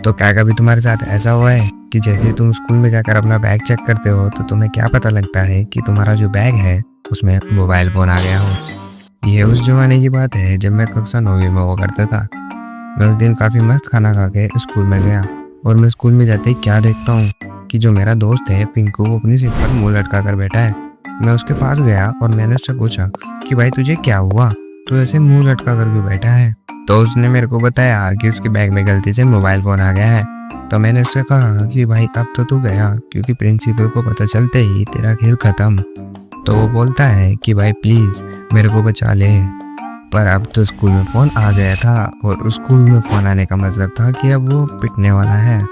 तो क्या कभी तुम्हारे साथ ऐसा हुआ है कि जैसे ही तुम स्कूल में जाकर अपना बैग चेक करते हो तो तुम्हें क्या पता लगता है कि तुम्हारा जो बैग है उसमें मोबाइल फोन आ गया हो। ये उस जमाने की बात है जब मैं कक्षा 9वीं में हुआ करता था। मैं उस दिन काफ़ी मस्त खाना खा के स्कूल में गया और मैं स्कूल में जाते ही क्या देखता हूँ कि जो मेरा दोस्त है पिंकू वो अपनी सीट पर मुँह लटका कर बैठा है। मैं उसके पास गया और मैंने उससे पूछा कि भाई तुझे क्या हुआ, तू ऐसे मुँह लटका कर क्यों बैठा है। तो उसने मेरे को बताया कि उसके बैग में गलती से मोबाइल फ़ोन आ गया है। तो मैंने उससे कहा कि भाई अब तो तू गया क्योंकि प्रिंसिपल को पता चलते ही तेरा खेल ख़त्म। तो वो बोलता है कि भाई प्लीज़ मेरे को बचा ले। पर अब तो स्कूल में फ़ोन आ गया था और स्कूल में फ़ोन आने का मतलब था कि अब वो पिटने वाला है।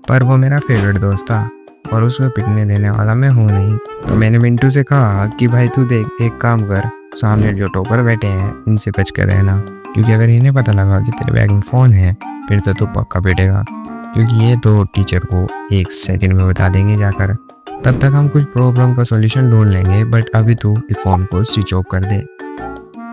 पर वो मेरा फेवरेट दोस्त था और उसको पिटने देने वाला मैं हूँ नहीं। तो मैंने मिंटू से कहा कि भाई तू देख एक काम कर, सामने जो टॉपर बैठे हैं इनसे बच कर रहना, क्योंकि अगर इन्हें पता लगा कि तेरे बैग में फ़ोन है फिर तो तू पक्का पिटेगा, क्योंकि ये तो टीचर को 1 सेकंड में बता देंगे जाकर। तब तक हम कुछ प्रॉब्लम का सॉल्यूशन ढूंढ लेंगे, बट अभी तू इस फ़ोन को स्विच ऑफ कर दे।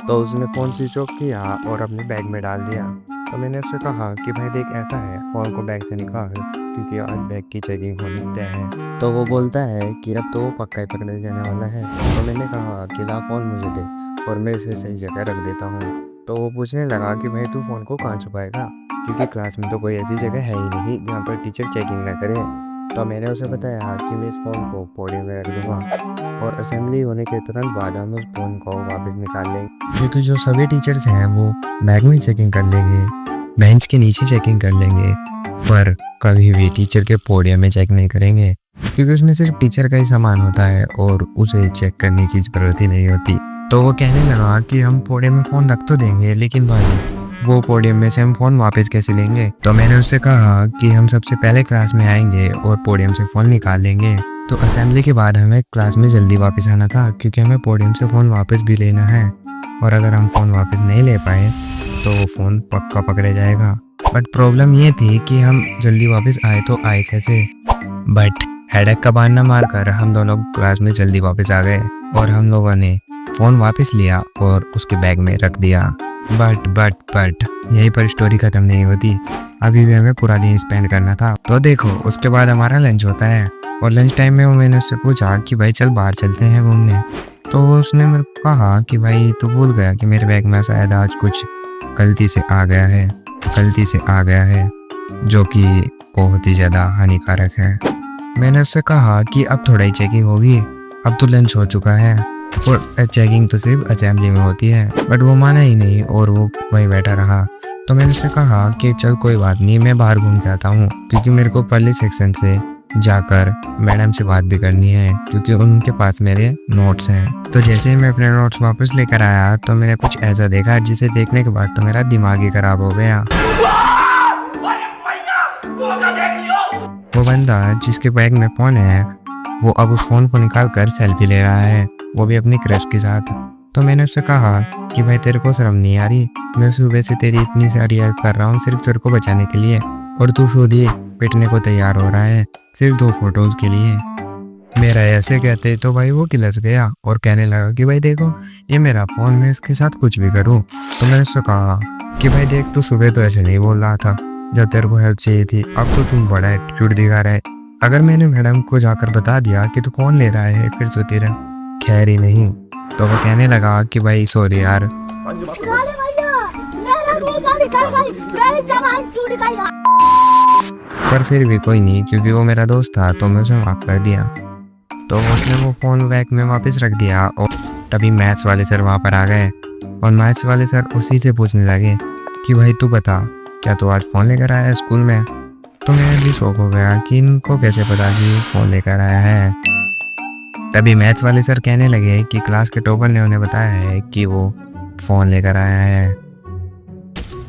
तो उसने फ़ोन स्विच ऑफ किया और अपने बैग में डाल दिया। तो मैंने उससे कहा कि भाई देख ऐसा है, फ़ोन को बैग से निकाल क्योंकि आज बैग की चेकिंग होनी तय है। तो वो बोलता है कि अब तो वो पक्का ही पकड़े जाने वाला है। तो मैंने कहा कि ला फ़ोन मुझे दे और मैं इसे सही जगह रख देता हूँ। तो वो पूछने लगा कि भाई तू फ़ोन को कहाँ छुपाएगा, क्योंकि क्लास में तो कोई ऐसी जगह है ही नहीं जहाँ पर टीचर चेकिंग ना करे। तो मैंने उसे बताया कि मैं इस फ़ोन को पोडियम में रख दूँगा और असेंबली होने के तुरंत बाद हम उस फ़ोन को वापस निकाल लेंगे, क्योंकि जो सभी टीचर्स हैं वो बैग में चेकिंग कर लेंगे, बेंच के नीचे चेकिंग कर लेंगे, पर कभी भी टीचर के पोडियम में चेक नहीं करेंगे, क्योंकि उसमें सिर्फ टीचर का ही सामान होता है और उसे चेक करने की ज़रूरत ही नहीं होती। तो वो कहने लगा कि हम पोडियम में फ़ोन रख तो देंगे, लेकिन भाई वो पोडियम में से हम फ़ोन वापस कैसे लेंगे। तो मैंने उससे कहा कि हम सबसे पहले क्लास में आएंगे और पोडियम से फ़ोन निकाल लेंगे। तो असेंबली के बाद हमें क्लास में जल्दी वापस आना था, क्योंकि हमें पोडियम से फ़ोन वापस भी लेना है, और अगर हम फ़ोन वापस नहीं ले पाए तो वो फ़ोन पक्का पकड़े जाएगा। बट प्रॉब्लम ये थी कि हम जल्दी वापस आए तो आए कैसे। बट हेडेक का बहाना मारकर हम दोनों क्लास में जल्दी वापस आ गए और हम लोगों ने फ़ोन वापस लिया और उसके बैग में रख दिया। बट यहीं पर स्टोरी ख़त्म नहीं होती, अभी भी हमें पूरा दिन स्पेंड करना था। तो देखो उसके बाद हमारा लंच होता है और लंच टाइम में मैंने उससे पूछा कि भाई चल बाहर चलते हैं घूमने। तो उसने मेरे को कहा कि भाई तू भूल गया कि मेरे बैग में शायद आज कुछ गलती से आ गया है जो कि बहुत ही ज़्यादा हानिकारक है। मैंने उससे कहा कि अब थोड़ा ही चेकिंग होगी, अब तो लंच हो चुका है और चेकिंग तो सिर्फ असेंबली में होती है। बट वो माना ही नहीं और वो वहीं बैठा रहा। तो मैंने उससे कहा कि चल कोई बात नहीं, मैं बाहर घूम के आता हूँ, क्योंकि मेरे को पहले सेक्शन से जाकर मैडम से बात भी करनी है, क्योंकि उनके पास मेरे नोट्स हैं। तो जैसे ही मैं अपने नोट्स वापस लेकर आया तो मैंने कुछ ऐसा देखा जिसे देखने के बाद तो मेरा दिमाग ही खराब हो गया। वो बंदा जिसके बैग में फ़ोन है वो अब उस फ़ोन को निकाल कर सेल्फी ले रहा है, वो भी अपनी क्रश के साथ। तो मैंने उससे कहा कि भाई तेरे को शर्म नहीं आ रही, मैं सुबह से तेरी इतनी सारी हेल्प कर रहा हूँ सिर्फ तेरे को बचाने के लिए, और तू खुद ही पिटने को तैयार हो रहा है सिर्फ 2 फोटोज़ के लिए। मेरा ऐसे कहते तो भाई वो किलस गया और कहने लगा कि भाई देखो ये मेरा फ़ोन, मैं इसके साथ कुछ भी करूँ। तो मैंने उससे कहा कि भाई देख तू सुबह तो ऐसे नहीं बोल रहा था जब तेरे को हेल्प चाहिए थी, अब तो तुम बड़ा एटीट्यूड दिखा रहा है। अगर मैंने मैडम को जाकर बता दिया कि तू फ़ोन ले रहा है फिर तो तेरा खैर ही नहीं। तो वो कहने लगा कि भाई सॉरी यार। पर फिर भी कोई नहीं, क्योंकि वो मेरा दोस्त था तो मैं उसे माफ़ कर दिया। तो उसने वो फ़ोन बैग में वापस रख दिया और तभी मैथ्स वाले सर वहाँ पर आ गए और मैथ्स वाले सर उसी से पूछने लगे कि भाई तू बता क्या तू आज फ़ोन लेकर आया है स्कूल में। तो मैं भी शौक हो गया कि इनको कैसे पता कि फ़ोन लेकर आया है। तभी मैथ्स वाले सर कहने लगे कि क्लास के टॉपर ने उन्हें बताया है कि वो फ़ोन लेकर आया है।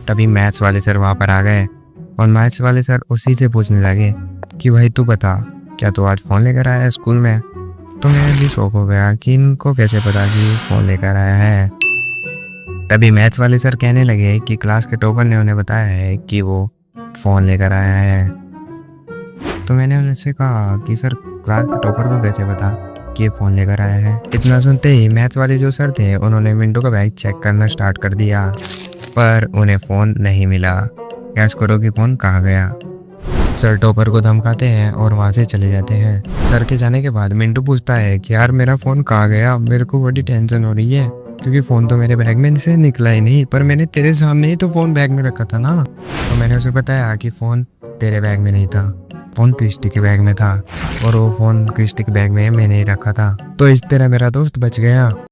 तभी मैथ्स वाले सर वहाँ पर आ गए और मैथ्स वाले सर उसी से पूछने लगे कि भाई तू बता क्या तू आज फ़ोन लेकर आया है स्कूल में। तो मैं भी शौक हो गया कि इनको कैसे पता कि फ़ोन लेकर आया है। तभी मैथ्स वाले सर कहने लगे कि क्लास के टॉपर ने उन्हें बताया है कि वो फ़ोन लेकर आया है। तो मैंने उनसे कहा कि सर क्लास के टॉपर को कैसे पता कि फ़ोन लेकर आया है। इतना सुनते ही मैथ्स वाले जो सर थे उन्होंने मिंटू का बैग चेक करना स्टार्ट कर दिया, पर उन्हें फ़ोन नहीं मिला। गैस करो कि फ़ोन कहाँ गया। सर टॉपर को धमकाते हैं और वहां से चले जाते हैं। सर के जाने के बाद मिंटू पूछता है कि यार मेरा फोन कहाँ गया, मेरे को बड़ी टेंशन हो रही है क्योंकि फोन तो मेरे बैग में से निकला ही नहीं, पर मैंने तेरे सामने ही तो फोन बैग में रखा था ना। तो मैंने उसे बताया कि फोन तेरे बैग में नहीं था, फोन क्रिस्टी के बैग में था और वो फोन क्रिस्टी के बैग में मैंने ही रखा था। तो इस तरह मेरा दोस्त बच गया।